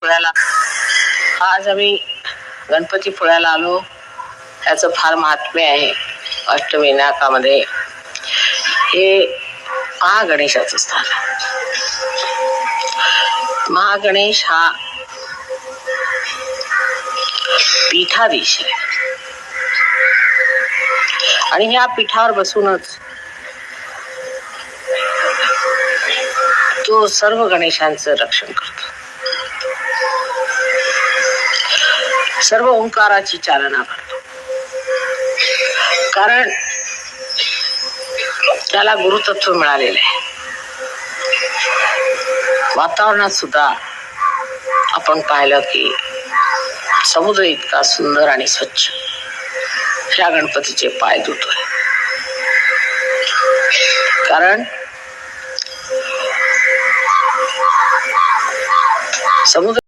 पुण्याला आज आम्ही गणपतीपुळ्याला आलो. ह्याचं फार महात्म्य आहे. अष्टविनायकामध्ये हे महागणेशाचं स्थान. महागणेश हा पीठाधीश आहे आणि ह्या पीठावर बसूनच तो सर्व गणेशांचं रक्षण करतो. सर्व ओंकाराची चालना करतो. कारण त्याला गुरुतत्व मिळालेलं आहे. वातावरणात सुद्धा आपण पाहिलं की समुद्र इतका सुंदर आणि स्वच्छ ह्या गणपतीचे पाय धुतोय. कारण समुद्र